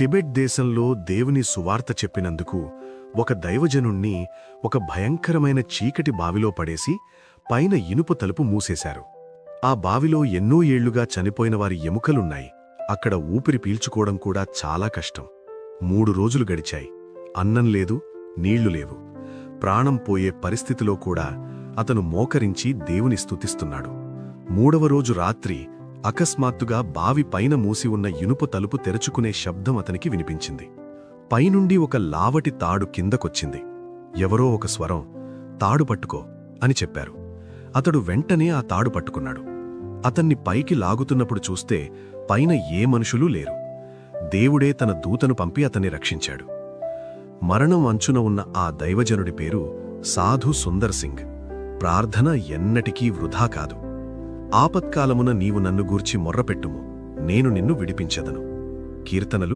Tibet దేశంలో దేవుని సువార్త చెప్పినందుకు ఒక దైవజనుణ్ణి ఒక భయంకరమైన చీకటి బావిలో పడేసి పైన ఇనుప తలుపు మూసేశారు. ఆ బావిలో ఎన్నో ఏళ్లుగా చనిపోయిన వారి ఎముకలున్నాయి. అక్కడ ఊపిరి పీల్చుకోవడం కూడా చాలా కష్టం. 3 రోజులు గడిచాయి. అన్నం లేదు, నీళ్లు లేవు. ప్రాణం పోయే పరిస్థితిలో కూడా అతను మోకరించి దేవుని స్తుతిస్తున్నాడు. 3వ రోజు రాత్రి అకస్మాత్తుగా బావి పైన మూసి ఉన్న ఇనుప తలుపు తెరుచుకునే శబ్దం అతనికి వినిపించింది. పైనుండి ఒక లావటి తాడు కిందకొచ్చింది. ఎవరో ఒక స్వరం, "తాడు పట్టుకో" అని చెప్పారు. అతడు వెంటనే ఆ తాడు పట్టుకున్నాడు. అతన్ని పైకి లాగుతున్నప్పుడు చూస్తే పైన ఏ మనుషులూ లేరు. దేవుడే తన దూతను పంపి అతన్ని రక్షించాడు. మరణం అంచున ఉన్న ఆ దైవజనుడి పేరు సాధు సుందర్ సింగ్. ప్రార్థన ఎన్నటికీ వృధా కాదు. ఆపత్కాలమున నీవు నన్ను గూర్చి మొర్రపెట్టుము, నేను నిన్ను విడిపించెదను. కీర్తనలు